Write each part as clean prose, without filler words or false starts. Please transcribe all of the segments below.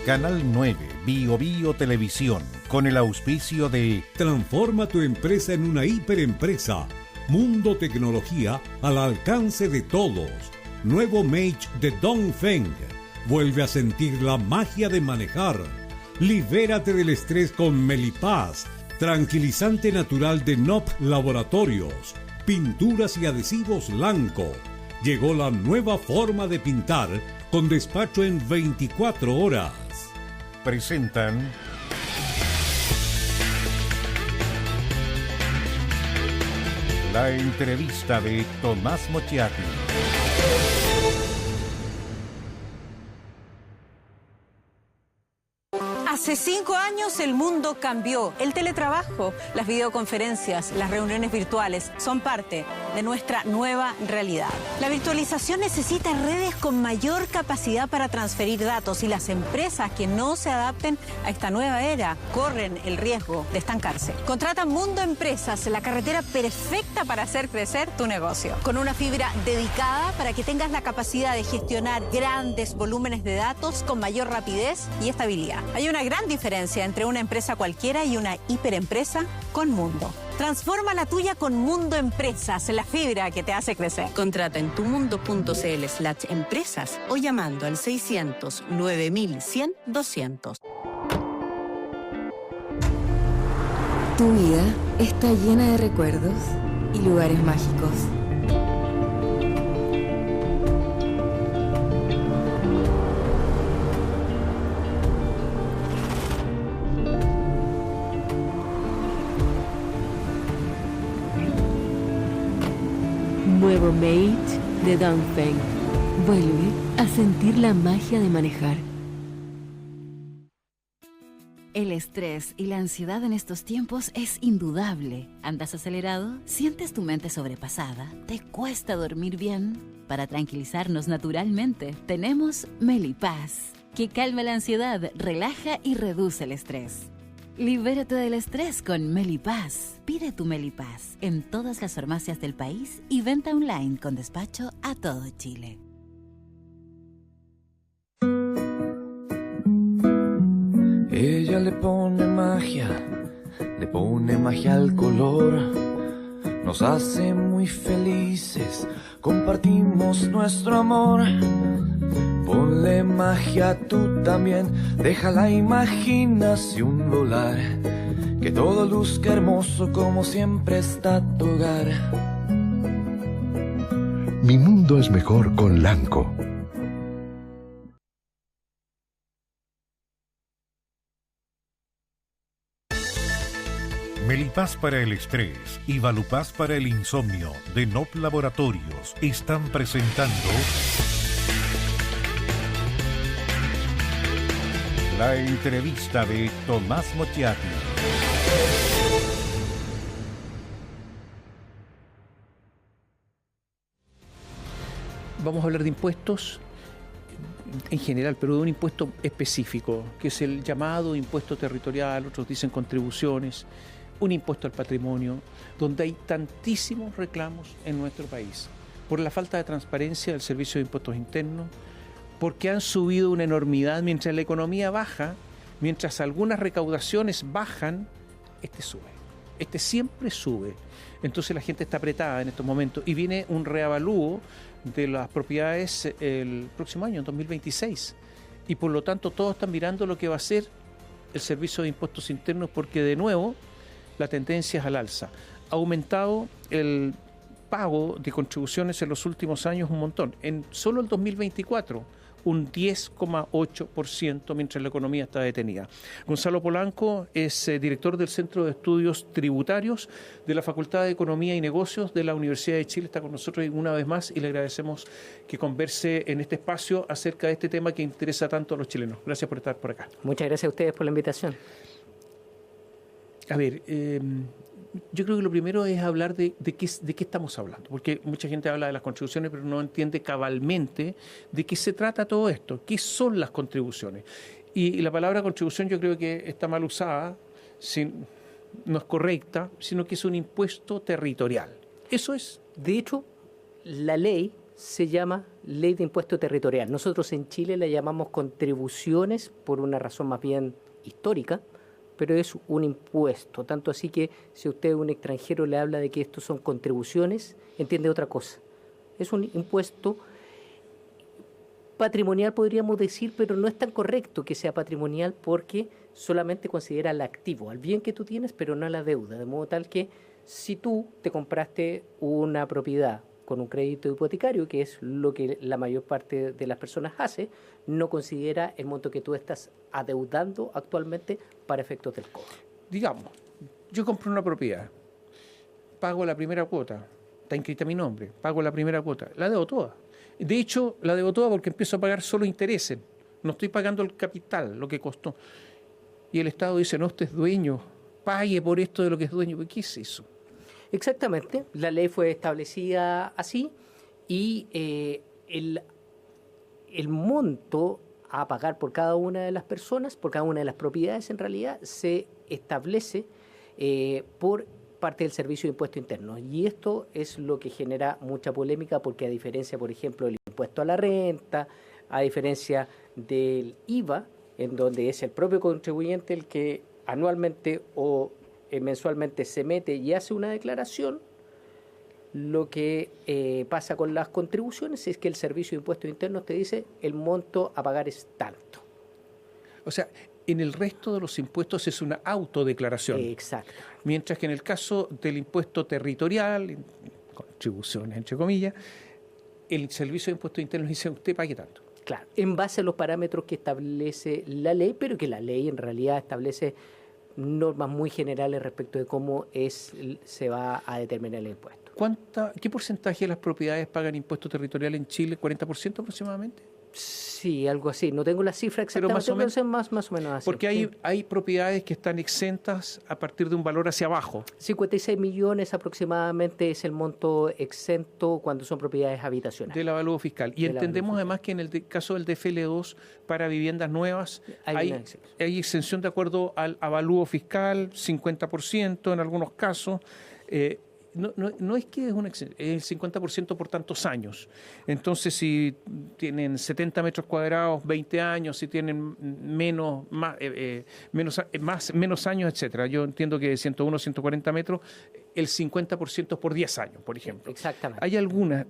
Canal 9, Bio Televisión, con el auspicio de Transforma tu empresa en una hiperempresa. Mundo Tecnología al alcance de todos. Nuevo Mate de Dongfeng. Vuelve a sentir la magia de manejar. Libérate del estrés con Melipaz, tranquilizante natural de NOP Laboratorios. Pinturas y adhesivos Lanco. Llegó la nueva forma de pintar con despacho en 24 horas. Presentan la entrevista de Tomás Mochiati. Hace 5 años el mundo cambió. El teletrabajo, las videoconferencias, las reuniones virtuales son parte de nuestra nueva realidad. La virtualización necesita redes con mayor capacidad para transferir datos y las empresas que no se adapten a esta nueva era corren el riesgo de estancarse. Contrata Mundo Empresas, la carretera perfecta para hacer crecer tu negocio. Con una fibra dedicada para que tengas la capacidad de gestionar grandes volúmenes de datos con mayor rapidez y estabilidad. Hay una gran diferencia entre una empresa cualquiera y una hiperempresa con Mundo. Transforma la tuya con Mundo Empresas, la fibra que te hace crecer. Contrata en tumundo.cl/empresas o llamando al 600 9100 200. Tu vida está llena de recuerdos y lugares mágicos. Nuevo Mate de Dongfeng. Vuelve a sentir la magia de manejar. El estrés y la ansiedad en estos tiempos es indudable. ¿Andas acelerado? ¿Sientes tu mente sobrepasada? ¿Te cuesta dormir bien? Para tranquilizarnos naturalmente, tenemos Melipaz, que calma la ansiedad, relaja y reduce el estrés. Libérate del estrés con Melipaz. Pide tu Melipaz en todas las farmacias del país y venta online con despacho a todo Chile. Ella le pone magia al color. Nos hace muy felices, compartimos nuestro amor. Ponle magia tú también, deja la imaginación volar. Que todo luzca hermoso como siempre está tu hogar. Mi mundo es mejor con Lanco. Melipaz para el estrés y Valupaz para el insomnio de NOP Laboratorios están presentando la entrevista de Tomás Mochiati. Vamos a hablar de impuestos en general, pero de un impuesto específico, que es el llamado impuesto territorial, otros dicen contribuciones, un impuesto al patrimonio, donde hay tantísimos reclamos en nuestro país, por la falta de transparencia del Servicio de Impuestos Internos, porque han subido una enormidad mientras la economía baja, mientras algunas recaudaciones bajan, este sube, este siempre sube. Entonces la gente está apretada en estos momentos y viene un reavalúo de las propiedades el próximo año, en 2026, y por lo tanto todos están mirando lo que va a hacer el Servicio de Impuestos Internos, porque de nuevo la tendencia es al alza. Ha aumentado el pago de contribuciones en los últimos años un montón. En solo el 2024, un 10,8%, mientras la economía está detenida. Gonzalo Polanco es director del Centro de Estudios Tributarios de la Facultad de Economía y Negocios de la Universidad de Chile. Está con nosotros una vez más y le agradecemos que converse en este espacio acerca de este tema que interesa tanto a los chilenos. Gracias por estar por acá. Muchas gracias a ustedes por la invitación. A ver, yo creo que lo primero es hablar de qué estamos hablando, porque mucha gente habla de las contribuciones, pero no entiende cabalmente de qué se trata todo esto, qué son las contribuciones. Y la palabra contribución yo creo que está mal usada, no es correcta, sino que es un impuesto territorial. Eso es. De hecho, la ley se llama Ley de Impuesto Territorial. Nosotros en Chile la llamamos contribuciones por una razón más bien histórica, pero es un impuesto. Tanto así que si usted a un extranjero le habla de que estos son contribuciones, entiende otra cosa. Es un impuesto patrimonial, podríamos decir, pero no es tan correcto que sea patrimonial porque solamente considera el activo, al bien que tú tienes, pero no a la deuda. De modo tal que si tú te compraste una propiedad con un crédito hipotecario, que es lo que la mayor parte de las personas hace, no considera el monto que tú estás adeudando actualmente para efectos del cobro. Digamos, yo compro una propiedad, pago la primera cuota, está inscrita mi nombre, pago la primera cuota, la debo toda. De hecho, la debo toda porque empiezo a pagar solo intereses, no estoy pagando el capital, lo que costó. Y el Estado dice, no, usted es dueño, pague por esto de lo que es dueño. ¿Qué es eso? Exactamente, la ley fue establecida así y el monto a pagar por cada una de las personas, por cada una de las propiedades en realidad, se establece por parte del Servicio de Impuesto Interno. Y esto es lo que genera mucha polémica porque a diferencia, por ejemplo, del impuesto a la renta, a diferencia del IVA, en donde es el propio contribuyente el que anualmente o mensualmente se mete y hace una declaración, lo que pasa con las contribuciones es que el Servicio de Impuestos Internos te dice el monto a pagar es tanto. O sea, en el resto de los impuestos es una autodeclaración. Exacto. Mientras que en el caso del impuesto territorial, contribuciones entre comillas, el Servicio de Impuestos Internos dice usted pague tanto. Claro, en base a los parámetros que establece la ley, pero que la ley en realidad establece normas muy generales respecto de cómo se va a determinar el impuesto. ¿Qué porcentaje de las propiedades pagan impuesto territorial en Chile? ¿40% aproximadamente? Sí, algo así. No tengo la cifra exactamente, pero más o menos así. Porque hay propiedades que están exentas a partir de un valor hacia abajo. 56 millones aproximadamente es el monto exento cuando son propiedades habitacionales. Del avalúo fiscal. Y entendemos además que en el caso del DFL2 para viviendas nuevas hay exención de acuerdo al avalúo fiscal, 50% en algunos casos. No es que es el 50% por tantos años. Entonces, si tienen 70 metros cuadrados, 20 años, si tienen menos años, etcétera. Yo entiendo que de 101, 140 metros, el 50% es por 10 años, por ejemplo. Exactamente. Hay algunas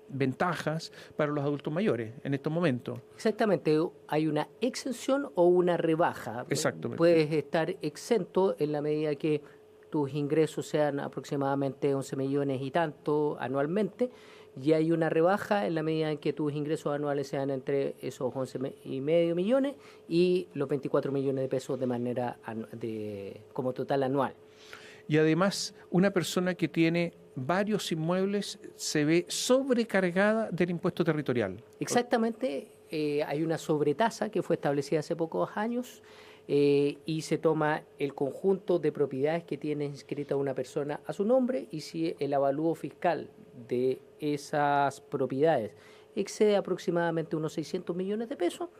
ventajas para los adultos mayores en estos momentos. Exactamente, hay una exención o una rebaja. Exactamente. Puedes estar exento en la medida que tus ingresos sean aproximadamente 11 millones y tanto anualmente, y hay una rebaja en la medida en que tus ingresos anuales sean entre esos 11,5 millones y los 24 millones de pesos de manera como total anual. Y además, una persona que tiene varios inmuebles se ve sobrecargada del impuesto territorial. Exactamente, hay una sobretasa que fue establecida hace pocos años y se toma el conjunto de propiedades que tiene inscrita una persona a su nombre, y si el avalúo fiscal de esas propiedades excede aproximadamente unos 600 millones de pesos,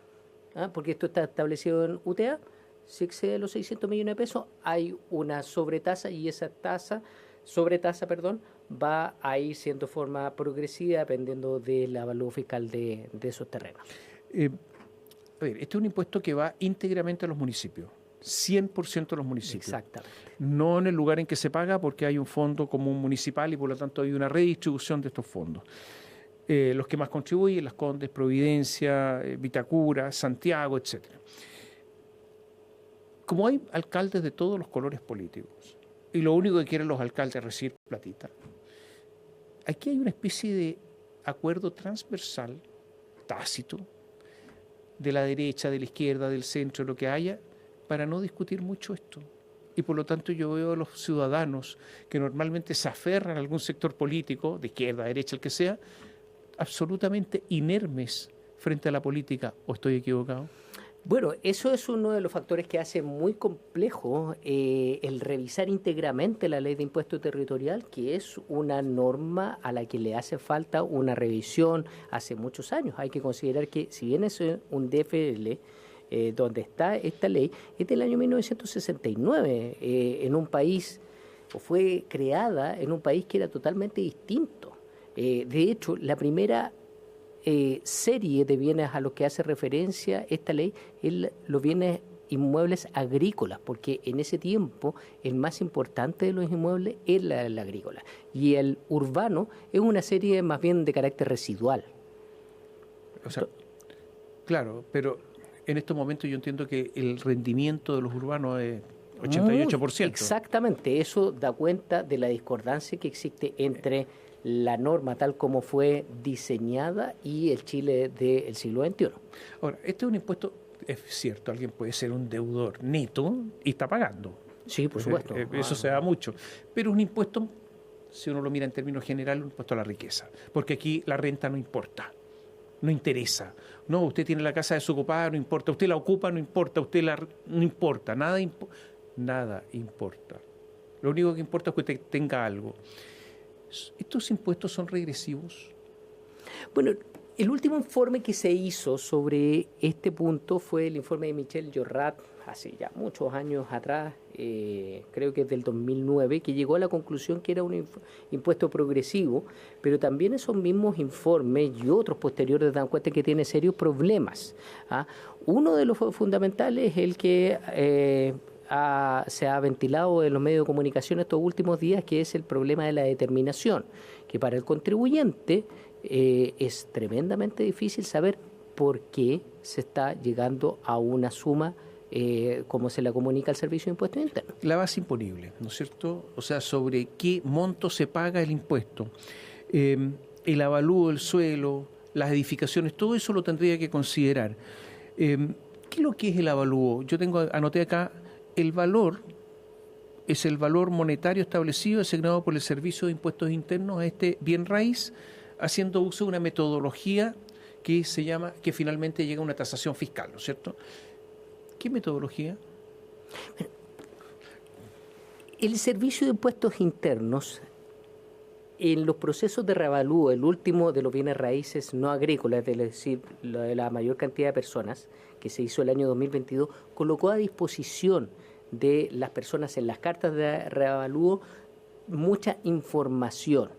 porque esto está establecido en UTA, si excede los 600 millones de pesos, hay una sobretasa y esa sobretasa va a ir siendo de forma progresiva dependiendo del avalúo fiscal de esos terrenos. Este es un impuesto que va íntegramente a los municipios, 100% a los municipios. Exactamente. No en el lugar en que se paga porque hay un fondo común municipal y por lo tanto hay una redistribución de estos fondos. Los que más contribuyen, Las Condes, Providencia, Vitacura, Santiago, etcétera. Como hay alcaldes de todos los colores políticos y lo único que quieren los alcaldes es recibir platita, aquí hay una especie de acuerdo transversal, tácito, de la derecha, de la izquierda, del centro, lo que haya, para no discutir mucho esto. Y por lo tanto yo veo a los ciudadanos que normalmente se aferran a algún sector político, de izquierda, derecha, el que sea, absolutamente inermes frente a la política. ¿O estoy equivocado? Bueno, eso es uno de los factores que hace muy complejo el revisar íntegramente la ley de impuesto territorial, que es una norma a la que le hace falta una revisión hace muchos años. Hay que considerar que si bien es un DFL, donde está esta ley, es del año 1969, en un país o fue creada en un país que era totalmente distinto. De hecho, la primera serie de bienes a los que hace referencia esta ley es los bienes inmuebles agrícolas, porque en ese tiempo el más importante de los inmuebles es la agrícola, y el urbano es una serie más bien de carácter residual. O sea, claro, pero en estos momentos yo entiendo que el rendimiento de los urbanos es 88%. Exactamente, eso da cuenta de la discordancia que existe entre la norma tal como fue diseñada y el Chile del siglo XXI. Ahora, este es un impuesto, es cierto, alguien puede ser un deudor neto y está pagando. Sí, por supuesto. Eso se da mucho. Pero un impuesto, si uno lo mira en términos generales, un impuesto a la riqueza. Porque aquí la renta no importa, no interesa. No, usted tiene la casa desocupada, no importa. Usted la ocupa, no importa. No importa, nada importa. Lo único que importa es que usted tenga algo. ¿Estos impuestos son regresivos? Bueno, el último informe que se hizo sobre este punto fue el informe de Michel Llorrat, hace ya muchos años atrás, creo que es del 2009, que llegó a la conclusión que era un impuesto progresivo, pero también esos mismos informes y otros posteriores dan cuenta que tiene serios problemas. Uno de los fundamentales es el que se ha ventilado en los medios de comunicación estos últimos días, que es el problema de la determinación, que para el contribuyente es tremendamente difícil saber por qué se está llegando a una suma como se la comunica al Servicio de Impuestos Internos. La base imponible, ¿no es cierto? O sea, sobre qué monto se paga el impuesto. El avalúo del suelo, las edificaciones, todo eso lo tendría que considerar. ¿Qué es lo que es el avalúo? Yo anoté acá, el valor es el valor monetario establecido, asignado por el Servicio de Impuestos Internos a este bien raíz, haciendo uso de una metodología que se llama, que finalmente llega a una tasación fiscal, ¿no es cierto? ¿Qué metodología? El Servicio de Impuestos Internos, en los procesos de reavalúo, el último de los bienes raíces no agrícolas, es decir, lo de la mayor cantidad de personas, que se hizo el año 2022, colocó a disposición de las personas en las cartas de reavalúo mucha información.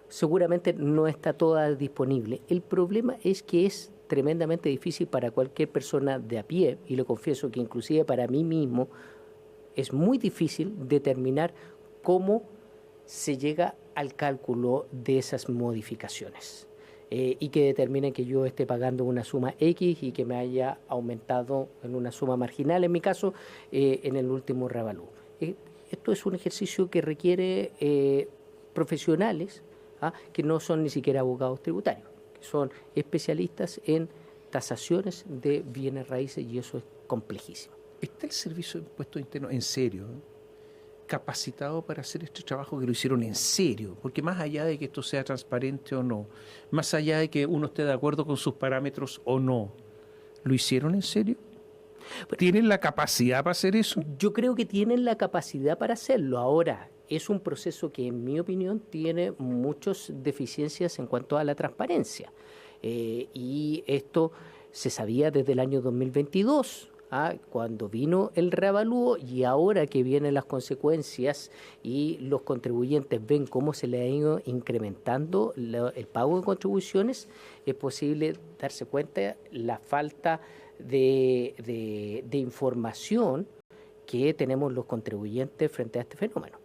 Seguramente no está toda disponible. El problema es que es tremendamente difícil para cualquier persona de a pie, y lo confieso que inclusive para mí mismo es muy difícil determinar cómo se llega al cálculo de esas modificaciones y que determinen que yo esté pagando una suma X y que me haya aumentado en una suma marginal, en mi caso, en el último reavalúo. Esto es un ejercicio que requiere profesionales que no son ni siquiera abogados tributarios, que son especialistas en tasaciones de bienes raíces, y eso es complejísimo. ¿Está el Servicio de Impuestos Internos en serio, capacitado para hacer este trabajo, que lo hicieron en serio? Porque más allá de que esto sea transparente o no, más allá de que uno esté de acuerdo con sus parámetros o no, ¿lo hicieron en serio? ¿Tienen la capacidad para hacer eso? Yo creo que tienen la capacidad para hacerlo. Ahora, es un proceso que, en mi opinión, tiene muchas deficiencias en cuanto a la transparencia. Y esto se sabía desde el año 2022, cuando vino el reavalúo, y ahora que vienen las consecuencias y los contribuyentes ven cómo se le ha ido incrementando el pago de contribuciones, es posible darse cuenta de la falta de información que tenemos los contribuyentes frente a este fenómeno.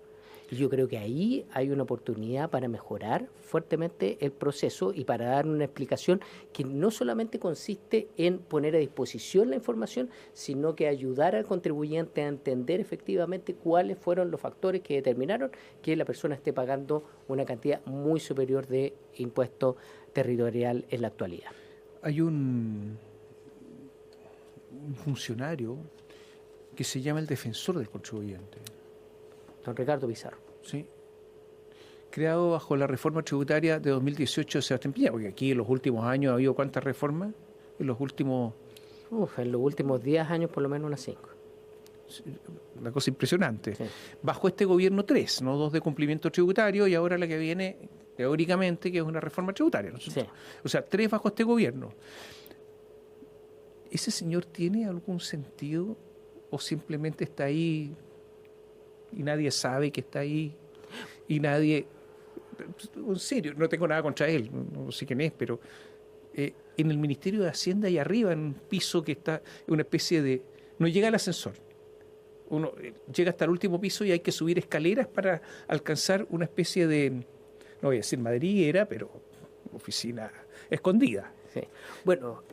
Y yo creo que ahí hay una oportunidad para mejorar fuertemente el proceso y para dar una explicación que no solamente consiste en poner a disposición la información, sino que ayudar al contribuyente a entender efectivamente cuáles fueron los factores que determinaron que la persona esté pagando una cantidad muy superior de impuesto territorial en la actualidad. Hay un funcionario que se llama el defensor del contribuyente. Don Ricardo Pizarro. Sí. Creado bajo la reforma tributaria de 2018 de Sebastián Piñera, porque aquí en los últimos años ha habido ¿cuántas reformas? En los últimos 10 años por lo menos unas 5. Una cosa impresionante. Sí. Bajo este gobierno 3, no 2 de cumplimiento tributario, y ahora la que viene teóricamente, que es una reforma tributaria, ¿no? Sí. O sea, 3 bajo este gobierno. ¿Ese señor tiene algún sentido o simplemente está ahí y nadie sabe que está ahí, y nadie, en serio, no tengo nada contra él, no sé quién es, pero en el Ministerio de Hacienda y arriba, en un piso que está, una especie de, no llega el ascensor, uno llega hasta el último piso y hay que subir escaleras para alcanzar una especie de, no voy a decir madriguera, pero oficina escondida. Sí. Bueno,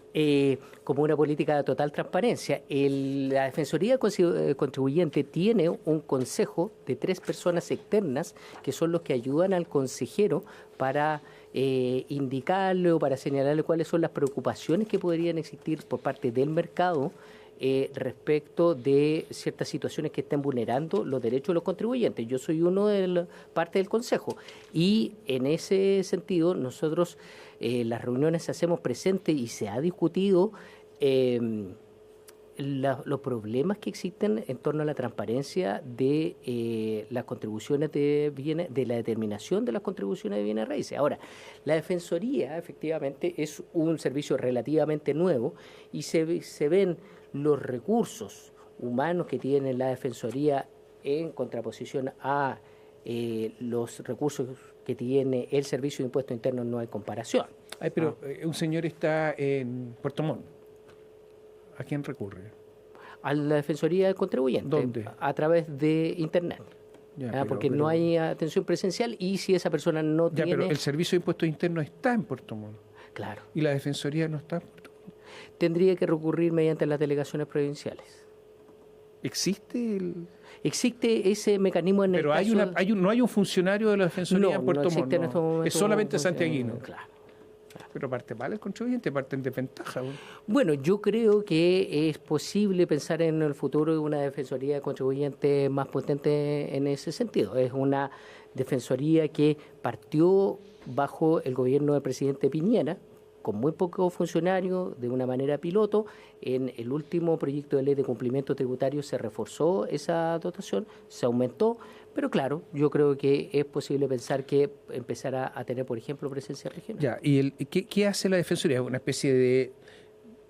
como una política de total transparencia, la Defensoría Contribuyente tiene un consejo de 3 personas externas que son los que ayudan al consejero para indicarle o para señalarle cuáles son las preocupaciones que podrían existir por parte del mercado respecto de ciertas situaciones que estén vulnerando los derechos de los contribuyentes. Yo soy uno de parte del consejo y en ese sentido nosotros las reuniones hacemos presentes y se ha discutido los problemas que existen en torno a la transparencia de las contribuciones de bienes, de la determinación de las contribuciones de bienes raíces. Ahora, la Defensoría efectivamente es un servicio relativamente nuevo y se ven los recursos humanos que tiene la Defensoría en contraposición a los recursos que tiene el Servicio de Impuestos Internos. No hay comparación. Ay, pero un señor está en Puerto Montt. ¿A quién recurre? A la Defensoría del Contribuyente. ¿Dónde? A través de Internet. Porque no hay atención presencial y si esa persona no tiene... pero el Servicio de Impuestos Internos está en Puerto Montt. Claro. ¿Y la Defensoría no está en Puerto Montt? Tendría que recurrir mediante las delegaciones provinciales. ¿Existe Existe ese mecanismo en el caso... Pero no hay un funcionario de la Defensoría en Puerto Montt. En este momento, es solamente santiaguino. Claro. Pero parte mal el contribuyente, parte en desventaja. Bueno, yo creo que es posible pensar en el futuro de una defensoría de contribuyentes más potente en ese sentido. Es una defensoría que partió bajo el gobierno del presidente Piñera, con muy pocos funcionarios, de una manera piloto. En el último proyecto de ley de cumplimiento tributario se reforzó esa dotación, se aumentó, pero claro, yo creo que es posible pensar que empezará a tener, por ejemplo, presencia regional. Ya, ¿y qué hace la Defensoría? ¿Una especie de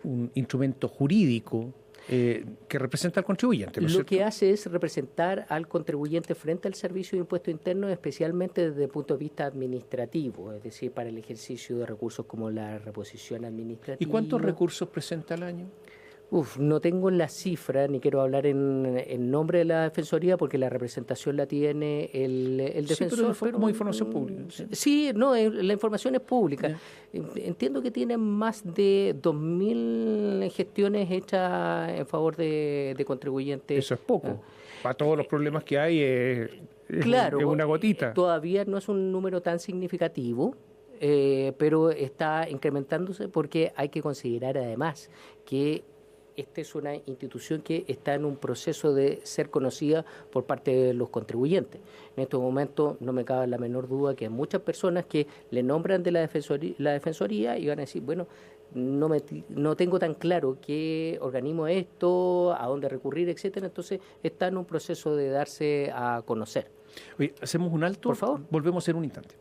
un instrumento jurídico que representa al contribuyente? Lo que hace es representar al contribuyente frente al Servicio de Impuestos Internos, especialmente desde el punto de vista administrativo, es decir, para el ejercicio de recursos como la reposición administrativa. ¿Y cuántos recursos presenta al año? No tengo la cifra, ni quiero hablar en nombre de la Defensoría, porque la representación la tiene el defensor. Sí, pero como información pública. Sí, no, la información es pública. Yeah. Entiendo que tiene más de 2.000 gestiones hechas en favor de contribuyentes. Eso es poco. Para todos los problemas que hay es una gotita. Todavía no es un número tan significativo. Pero está incrementándose porque hay que considerar además que esta es una institución que está en un proceso de ser conocida por parte de los contribuyentes. En estos momentos no me cabe la menor duda que hay muchas personas que le nombran de la defensoría y van a decir, bueno, no tengo tan claro qué organismo es esto, a dónde recurrir, etcétera. Entonces está en un proceso de darse a conocer. Oye, hacemos un alto, por favor. Volvemos en un instante.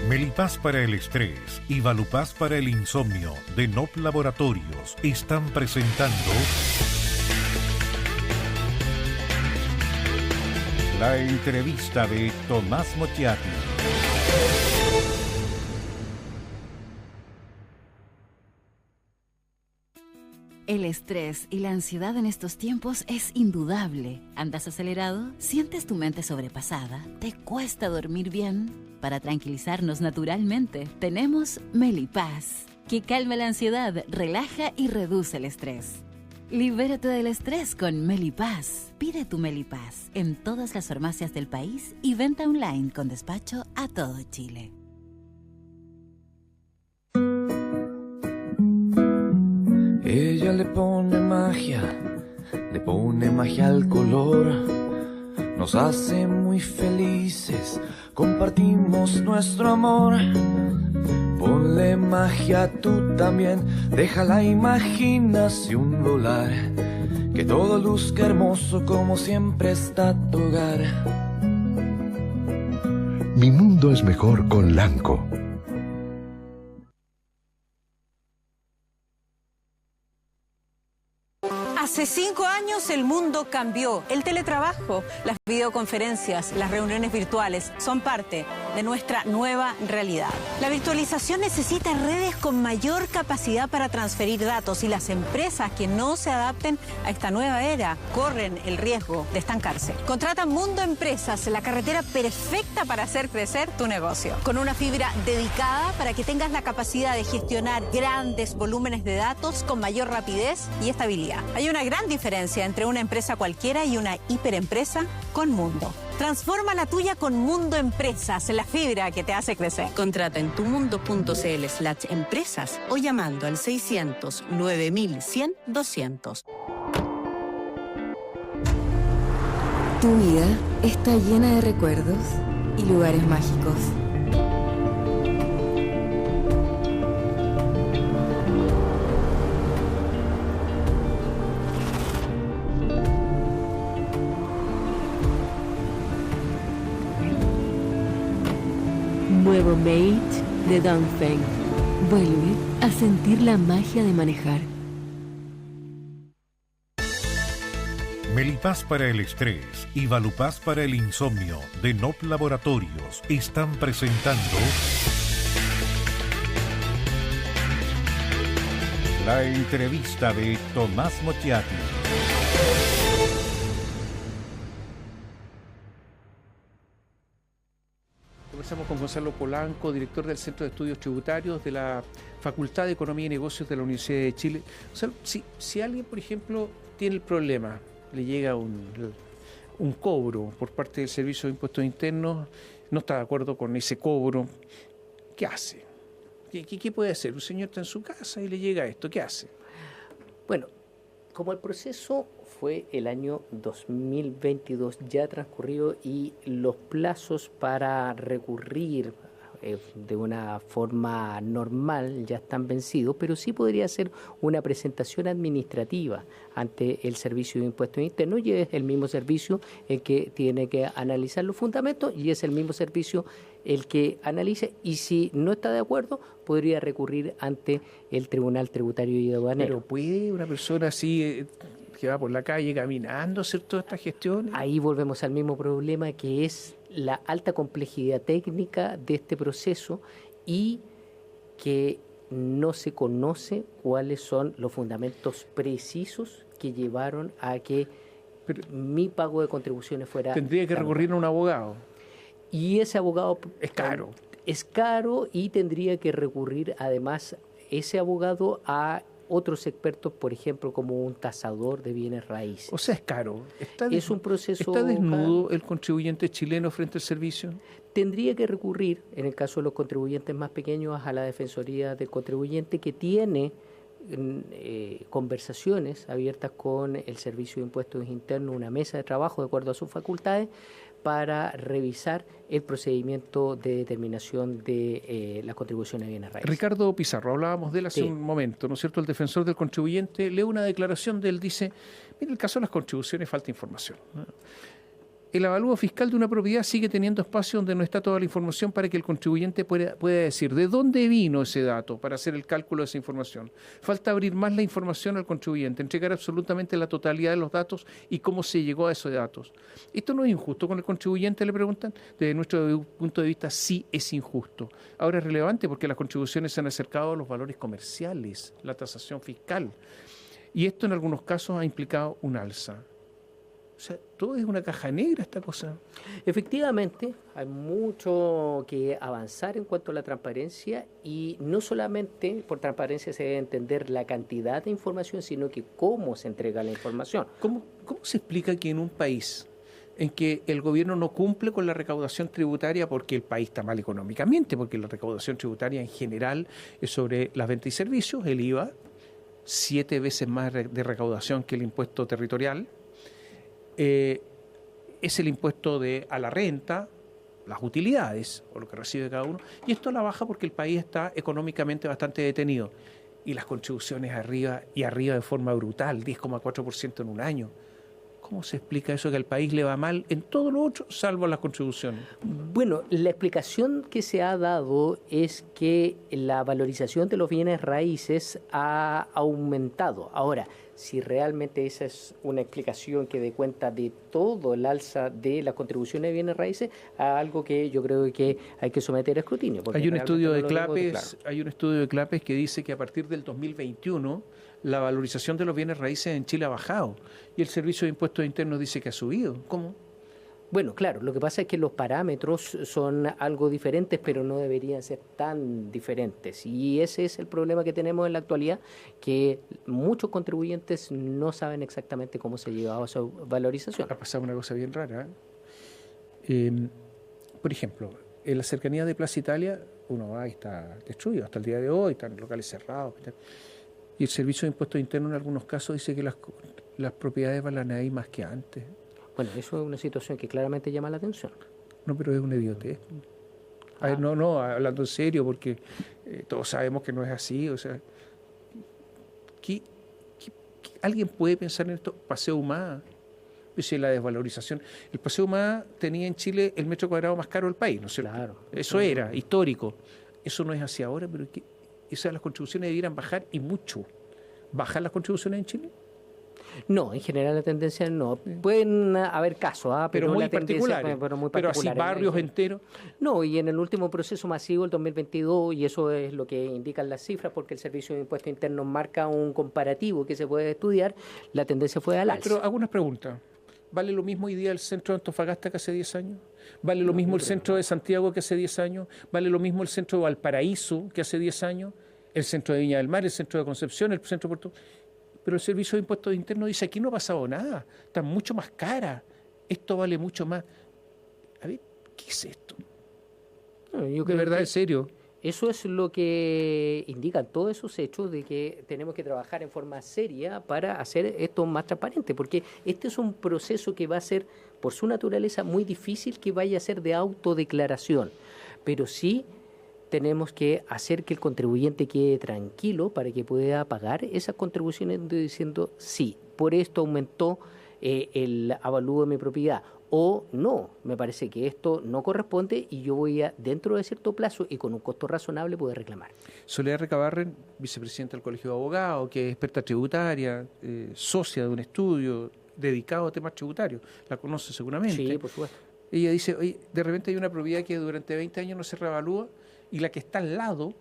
Melipaz para el estrés y Valupaz para el insomnio de NOP Laboratorios están presentando la entrevista de Tomás Mochiati. El estrés y la ansiedad en estos tiempos es indudable. ¿Andas acelerado? ¿Sientes tu mente sobrepasada? ¿Te cuesta dormir bien? Para tranquilizarnos naturalmente, tenemos Melipaz, que calma la ansiedad, relaja y reduce el estrés. Libérate del estrés con Melipaz. Pide tu Melipaz en todas las farmacias del país y venta online con despacho a todo Chile. Ella le pone magia al color, nos hace muy felices, compartimos nuestro amor. Ponle magia tú también, deja la imaginación volar, que todo luzca hermoso como siempre está tu hogar. Mi mundo es mejor con Lanco. Hace 5 años el mundo cambió. El teletrabajo, las videoconferencias, las reuniones virtuales son parte de nuestra nueva realidad. La virtualización necesita redes con mayor capacidad para transferir datos y las empresas que no se adapten a esta nueva era corren el riesgo de estancarse. Contrata Mundo Empresas, la carretera perfecta para hacer crecer tu negocio. Con una fibra dedicada para que tengas la capacidad de gestionar grandes volúmenes de datos con mayor rapidez y estabilidad. Hay una gran diferencia entre una empresa cualquiera y una hiperempresa con Mundo. Transforma la tuya con Mundo Empresas, la fibra que te hace crecer. Contrata en tumundo.cl/empresas o llamando al 600 9100 200. Tu vida está llena de recuerdos y lugares mágicos. Nuevo Mate de Dongfeng. Vuelve a sentir la magia de manejar. Melipaz para el estrés y Valupaz para el insomnio de NOP Laboratorios están presentando la entrevista de Tomás Mochiati. Conversamos con Gonzalo Polanco, director del Centro de Estudios Tributarios de la Facultad de Economía y Negocios de la Universidad de Chile. O sea, si alguien, por ejemplo, tiene el problema, le llega un cobro por parte del Servicio de Impuestos Internos, no está de acuerdo con ese cobro, ¿qué hace? ¿Qué puede hacer? Un señor está en su casa y le llega esto, ¿qué hace? Bueno, como el proceso fue el año 2022 ya transcurrido y los plazos para recurrir de una forma normal ya están vencidos, pero sí podría ser una presentación administrativa ante el Servicio de Impuestos Internos, y es el mismo servicio el que tiene que analizar los fundamentos y es el mismo servicio el que analice, y si no está de acuerdo podría recurrir ante el Tribunal Tributario y Aduanero. Pero ¿puede una persona así que va por la calle caminando hacer todas estas gestiones? Ahí volvemos al mismo problema, que es la alta complejidad técnica de este proceso y que no se conoce cuáles son los fundamentos precisos que llevaron a que mi pago de contribuciones fuera... Tendría que recurrir a un abogado. Y ese abogado... Es caro. Es caro, y tendría que recurrir además ese abogado a otros expertos, por ejemplo, como un tasador de bienes raíces. O sea, es caro. Es un proceso... ¿Está desnudo el contribuyente chileno frente al servicio? Tendría que recurrir, en el caso de los contribuyentes más pequeños, a la Defensoría del Contribuyente, que tiene conversaciones abiertas con el Servicio de Impuestos Internos, una mesa de trabajo de acuerdo a sus facultades, para revisar el procedimiento de determinación de las contribuciones de bienes raíces. Ricardo Pizarro, hablábamos de él hace un momento, ¿no es cierto? El defensor del contribuyente lee una declaración de él, dice, mira, en el caso de las contribuciones falta información, ¿no? El avalúo fiscal de una propiedad sigue teniendo espacio donde no está toda la información para que el contribuyente pueda decir de dónde vino ese dato para hacer el cálculo de esa información. Falta abrir más la información al contribuyente, entregar absolutamente la totalidad de los datos y cómo se llegó a esos datos. ¿Esto no es injusto con el contribuyente?, le preguntan. Desde nuestro punto de vista sí es injusto. Ahora es relevante porque las contribuciones se han acercado a los valores comerciales, la tasación fiscal. Y esto en algunos casos ha implicado un alza. O sea, todo es una caja negra esta cosa. Efectivamente, hay mucho que avanzar en cuanto a la transparencia, y no solamente por transparencia se debe entender la cantidad de información, sino que cómo se entrega la información. ¿Cómo se explica que en un país en que el gobierno no cumple con la recaudación tributaria porque el país está mal económicamente, porque la recaudación tributaria en general es sobre las ventas y servicios, el IVA, 7 veces más de recaudación que el impuesto territorial, es el impuesto a la renta, las utilidades o lo que recibe cada uno, y esto a la baja porque el país está económicamente bastante detenido, y las contribuciones arriba de forma brutal, 10,4% en un año. ¿Cómo se explica eso, que al país le va mal en todo lo otro, salvo las contribuciones? Bueno, la explicación que se ha dado es que la valorización de los bienes raíces ha aumentado. Ahora, si realmente esa es una explicación que dé cuenta de todo el alza de las contribuciones de bienes raíces, a algo que yo creo que hay que someter a escrutinio. Hay un estudio de Clapes que dice que a partir del 2021 la valorización de los bienes raíces en Chile ha bajado y el Servicio de Impuestos Internos dice que ha subido. ¿Cómo? Bueno, claro, lo que pasa es que los parámetros son algo diferentes, pero no deberían ser tan diferentes. Y ese es el problema que tenemos en la actualidad, que muchos contribuyentes no saben exactamente cómo se ha llegado a su valorización. Ha pasado una cosa bien rara. Por ejemplo, en la cercanía de Plaza Italia, uno va y está destruido hasta el día de hoy, están locales cerrados. Y el Servicio de Impuestos Internos en algunos casos dice que las propiedades valen ahí más que antes. Bueno, eso es una situación que claramente llama la atención. No, pero es una idiotez. A ver, no, hablando en serio, porque todos sabemos que no es así. O sea, ¿alguien puede pensar en esto? Paseo Humada, dice la desvalorización. El Paseo Humada tenía en Chile el metro cuadrado más caro del país, ¿no es cierto? Claro. Eso era histórico. Eso no es así ahora, pero las contribuciones debieran bajar y mucho. ¿Bajan las contribuciones en Chile? No, en general la tendencia no. Pueden haber casos, pero muy la tendencia, particulares. Pero así barrios enteros. No, y en el último proceso masivo, el 2022, y eso es lo que indican las cifras, porque el Servicio de Impuestos Internos marca un comparativo que se puede estudiar, la tendencia fue al alza. Pero hago una pregunta. ¿Vale lo mismo hoy día el centro de Antofagasta que hace 10 años? ¿Vale lo mismo el centro de Santiago que hace 10 años? ¿Vale lo mismo el centro de Valparaíso que hace 10 años? ¿El centro de Viña del Mar, el centro de Concepción, el centro de Puerto? Pero el Servicio de Impuestos Internos dice, aquí no ha pasado nada, está mucho más cara, esto vale mucho más. A ver, ¿qué es esto? Yo de verdad, en serio. Eso es lo que indican todos esos hechos de que tenemos que trabajar en forma seria para hacer esto más transparente, porque este es un proceso que va a ser, por su naturaleza, muy difícil que vaya a ser de autodeclaración, pero sí tenemos que hacer que el contribuyente quede tranquilo para que pueda pagar esas contribuciones diciendo, sí, por esto aumentó el avalúo de mi propiedad, o no, me parece que esto no corresponde y yo voy a, dentro de cierto plazo y con un costo razonable, poder reclamar. Soledad Recabarren, vicepresidenta del Colegio de Abogados, que es experta tributaria, socia de un estudio dedicado a temas tributarios, la conoce seguramente. Sí, por supuesto. Ella dice, oye, de repente hay una propiedad que durante 20 años no se revalúa y la que está al lado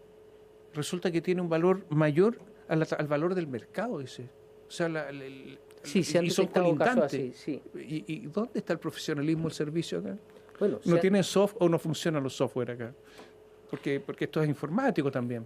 resulta que tiene un valor mayor al valor del mercado, dice. O sea, sí, y son colindantes. Sí. ¿Y dónde está el profesionalismo del servicio acá? Bueno, ¿No tiene software o no funcionan los software acá? Porque esto es informático también.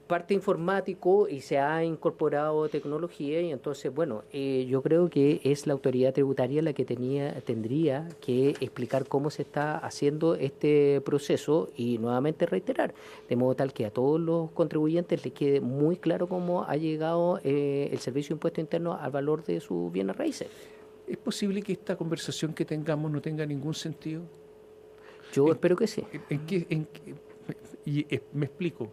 Parte informático y se ha incorporado tecnología y entonces, bueno, yo creo que es la autoridad tributaria la que tendría que explicar cómo se está haciendo este proceso y nuevamente reiterar, de modo tal que a todos los contribuyentes les quede muy claro cómo ha llegado el Servicio de Impuestos Internos al valor de sus bienes raíces. ¿Es posible que esta conversación que tengamos no tenga ningún sentido? Yo espero que sí. Me explico.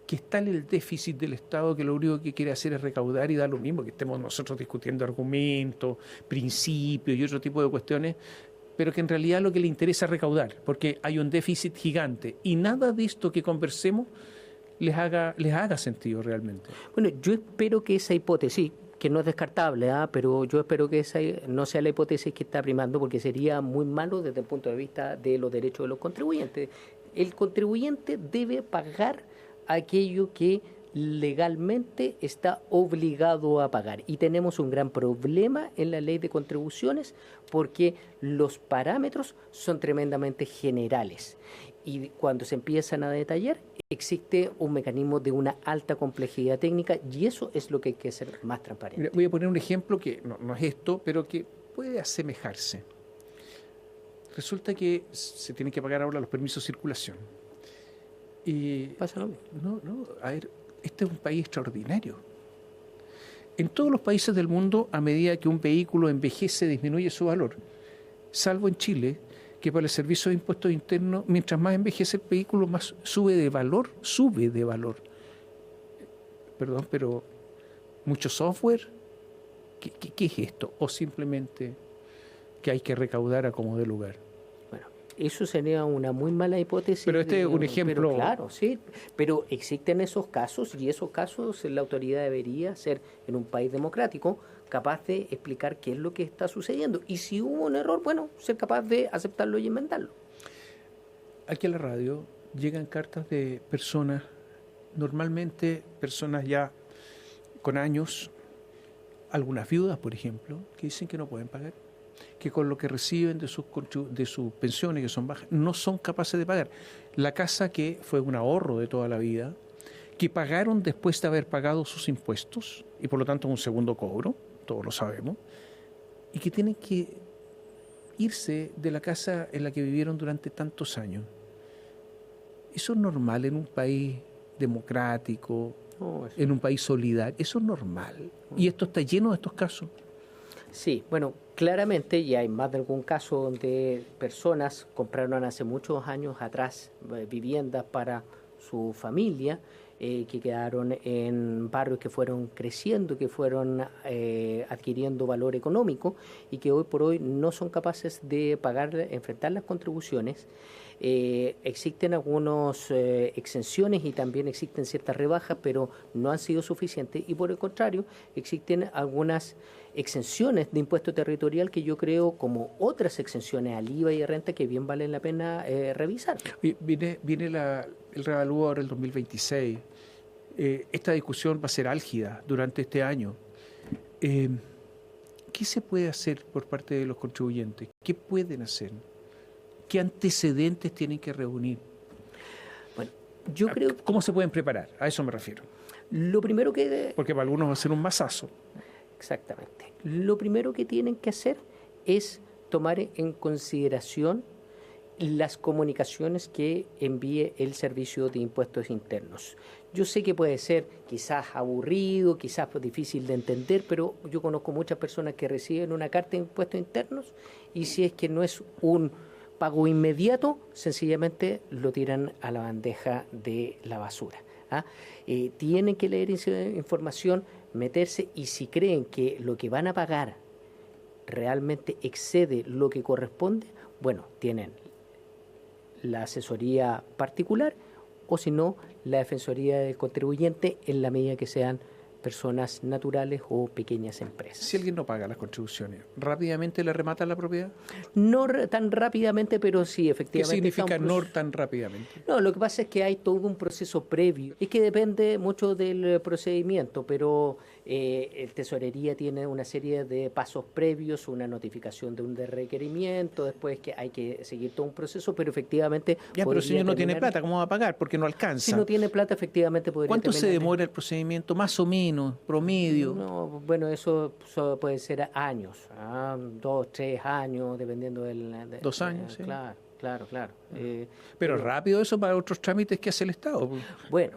Que está en el déficit del Estado que lo único que quiere hacer es recaudar y da lo mismo, que estemos nosotros discutiendo argumentos, principios y otro tipo de cuestiones, pero que en realidad lo que le interesa es recaudar, porque hay un déficit gigante y nada de esto que conversemos les haga sentido realmente. Bueno, yo espero que esa hipótesis, que no es descartable, pero yo espero que esa no sea la hipótesis que está primando, porque sería muy malo desde el punto de vista de los derechos de los contribuyentes. El contribuyente debe pagar aquello que legalmente está obligado a pagar. Y tenemos un gran problema en la ley de contribuciones porque los parámetros son tremendamente generales. Y cuando se empiezan a detallar, existe un mecanismo de una alta complejidad técnica y eso es lo que hay que hacer más transparente. Mira, voy a poner un ejemplo que no es esto, pero que puede asemejarse. Resulta que se tienen que pagar ahora los permisos de circulación. Y pasa lo mismo. No, a ver, este es un país extraordinario. En todos los países del mundo, a medida que un vehículo envejece, disminuye su valor. Salvo en Chile, que para el Servicio de Impuestos Internos, mientras más envejece el vehículo, más sube de valor. Perdón, pero mucho software. ¿Qué es esto? O simplemente que hay que recaudar a como dé lugar. Bueno, eso sería una muy mala hipótesis. Pero este es un ejemplo. Pero claro, sí, pero existen esos casos y esos casos la autoridad debería ser, en un país democrático, capaz de explicar qué es lo que está sucediendo. Y si hubo un error, bueno, ser capaz de aceptarlo y enmendarlo. Aquí a la radio llegan cartas de personas, normalmente personas ya con años, algunas viudas, por ejemplo, que dicen que no pueden pagar, que con lo que reciben de sus pensiones, que son bajas, no son capaces de pagar. La casa que fue un ahorro de toda la vida, que pagaron después de haber pagado sus impuestos, y por lo tanto un segundo cobro, todos lo sabemos, y que tienen que irse de la casa en la que vivieron durante tantos años. ¿Eso es normal en un país democrático, en un país solidario? ¿Eso es normal? ¿Y esto está lleno de estos casos? Sí, bueno, claramente ya hay más de algún caso donde personas compraron hace muchos años atrás viviendas para su familia, que quedaron en barrios que fueron creciendo, que fueron adquiriendo valor económico y que hoy por hoy no son capaces de pagar, enfrentar las contribuciones. Existen algunas exenciones y también existen ciertas rebajas, pero no han sido suficientes, y por el contrario existen algunas exenciones de impuesto territorial que yo creo, como otras exenciones al IVA y a renta, que bien valen la pena revisar. Viene el reavalúo ahora el 2026. Esta discusión va a ser álgida durante este año. ¿Qué se puede hacer por parte de los contribuyentes? ¿Qué pueden hacer? ¿Qué antecedentes tienen que reunir? Bueno, yo creo... ¿Cómo se pueden preparar? A eso me refiero. Lo primero que... Porque para algunos va a ser un mazazo. Exactamente. Lo primero que tienen que hacer es tomar en consideración las comunicaciones que envíe el Servicio de Impuestos Internos. Yo sé que puede ser quizás aburrido, quizás difícil de entender, pero yo conozco muchas personas que reciben una carta de impuestos internos y si es que no es un pago inmediato, sencillamente lo tiran a la bandeja de la basura. Tienen que leer esa información, meterse, y si creen que lo que van a pagar realmente excede lo que corresponde, bueno, tienen la asesoría particular o si no, la defensoría del contribuyente en la medida que sean personas naturales o pequeñas empresas. Si alguien no paga las contribuciones, ¿rápidamente le rematan la propiedad? No tan rápidamente, pero sí, efectivamente. ¿Qué significa no tan rápidamente? No, lo que pasa es que hay todo un proceso previo. Es que depende mucho del procedimiento, pero el Tesorería tiene una serie de pasos previos, una notificación de un requerimiento, después que hay que seguir todo un proceso, pero efectivamente... Ya, pero si no tiene plata, ¿cómo va a pagar? Porque no alcanza. Si no tiene plata, efectivamente podría... ¿Cuánto se demora el procedimiento? Más o menos, promedio. No, bueno, eso puede ser años, 2, 3 años, dependiendo del... 2 años, sí. Claro. Pero rápido eso para otros trámites que hace el Estado. Bueno,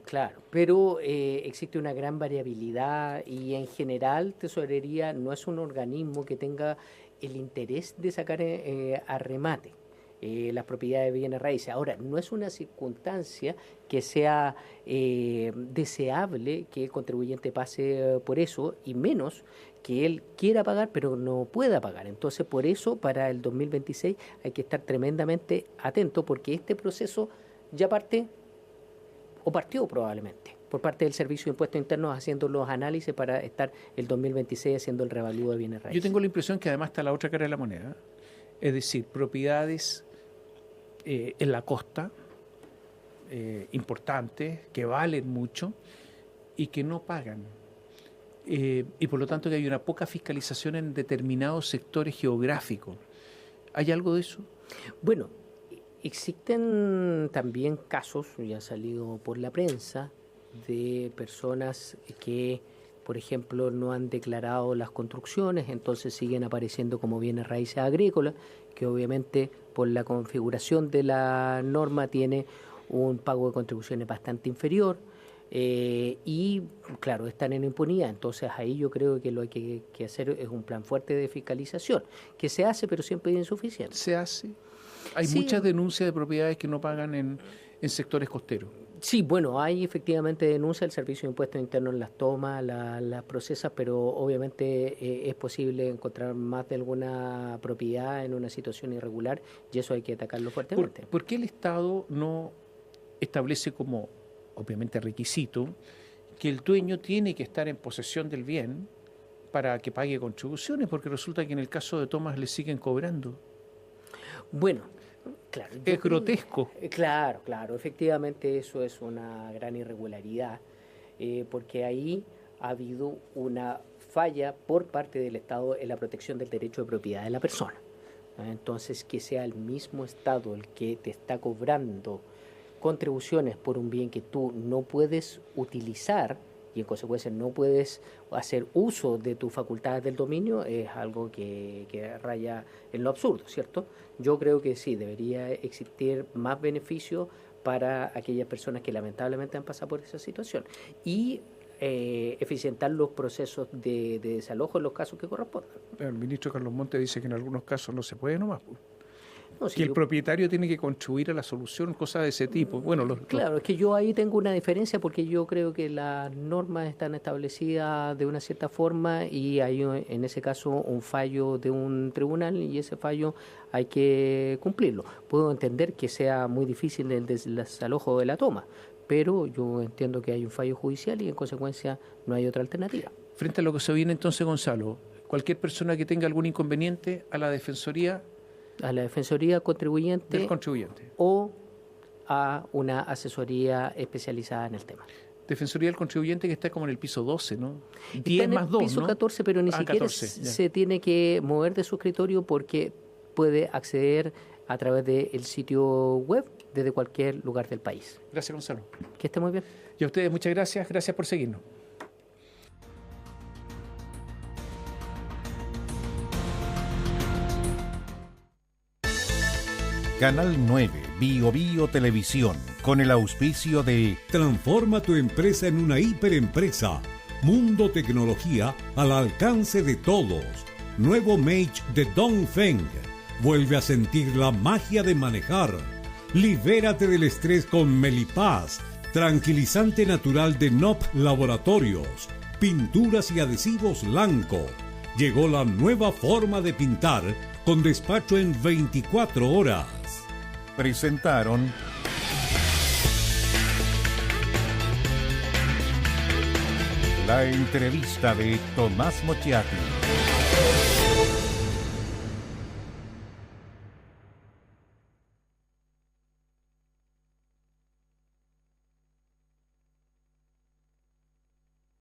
claro, pero existe una gran variabilidad y en general Tesorería no es un organismo que tenga el interés de sacar a remate las propiedades de bienes raíces. Ahora, no es una circunstancia que sea deseable que el contribuyente pase por eso, y menos que él quiera pagar pero no pueda pagar. Entonces, por eso, para el 2026 hay que estar tremendamente atento, porque este proceso ya parte, o partió probablemente, por parte del Servicio de Impuestos Internos haciendo los análisis para estar el 2026 haciendo el revalúo de bienes raíces. Yo tengo la impresión que además está la otra cara de la moneda, es decir, propiedades en la costa, importantes, que valen mucho y que no pagan. Y por lo tanto que hay una poca fiscalización en determinados sectores geográficos. ¿Hay algo de eso? Bueno, existen también casos, ya ha salido por la prensa, de personas que, por ejemplo, no han declarado las construcciones, entonces siguen apareciendo como bienes raíces agrícolas, que obviamente por la configuración de la norma tiene un pago de contribuciones bastante inferior. Y claro, están en impunidad. Entonces ahí yo creo que lo que hay que hacer es un plan fuerte de fiscalización, que se hace pero siempre es insuficiente. ¿Se hace? Hay muchas denuncias de propiedades que no pagan en sectores costeros. Sí, bueno, hay efectivamente denuncia, el Servicio de Impuestos Internos las toma, las procesa, pero obviamente es posible encontrar más de alguna propiedad en una situación irregular y eso hay que atacarlo fuertemente. ¿Por qué el Estado no establece como, obviamente, requisito que el dueño tiene que estar en posesión del bien para que pague contribuciones? Porque resulta que en el caso de Tomás le siguen cobrando. Bueno, claro, es grotesco. Claro, efectivamente eso es una gran irregularidad, porque ahí ha habido una falla por parte del Estado en la protección del derecho de propiedad de la persona. Entonces, que sea el mismo Estado el que te está cobrando contribuciones por un bien que tú no puedes utilizar y en consecuencia no puedes hacer uso de tus facultades del dominio, es algo que raya en lo absurdo, ¿cierto? Yo creo que sí, debería existir más beneficio para aquellas personas que lamentablemente han pasado por esa situación y eficientar los procesos de desalojo en los casos que correspondan. El ministro Carlos Montes dice que en algunos casos no se puede nomás. No, si que el propietario tiene que contribuir a la solución, cosas de ese tipo. Bueno, claro, es que yo ahí tengo una diferencia porque yo creo que las normas están establecidas de una cierta forma y hay en ese caso un fallo de un tribunal y ese fallo hay que cumplirlo. Puedo entender que sea muy difícil el desalojo de la toma, pero yo entiendo que hay un fallo judicial y en consecuencia no hay otra alternativa. Frente a lo que se viene entonces, Gonzalo, cualquier persona que tenga algún inconveniente a la Defensoría Contribuyente del contribuyente o a una asesoría especializada en el tema. Defensoría del Contribuyente que está como en el piso 12, ¿no? 10 más 2, piso 14, pero ni siquiera 14, se tiene que mover de su escritorio porque puede acceder a través del sitio web desde cualquier lugar del país. Gracias, Gonzalo. Que esté muy bien. Y a ustedes muchas gracias. Gracias por seguirnos. Canal 9, Bio Bio Televisión, con el auspicio de Transforma tu empresa en una hiperempresa. Mundo Tecnología al alcance de todos. Nuevo Mage de Dongfeng. Vuelve a sentir la magia de manejar. Libérate del estrés con Melipaz, tranquilizante natural de NOP Laboratorios. Pinturas y adhesivos Lanco. Llegó la nueva forma de pintar con despacho en 24 horas. Presentaron la entrevista de Tomás Mochiati.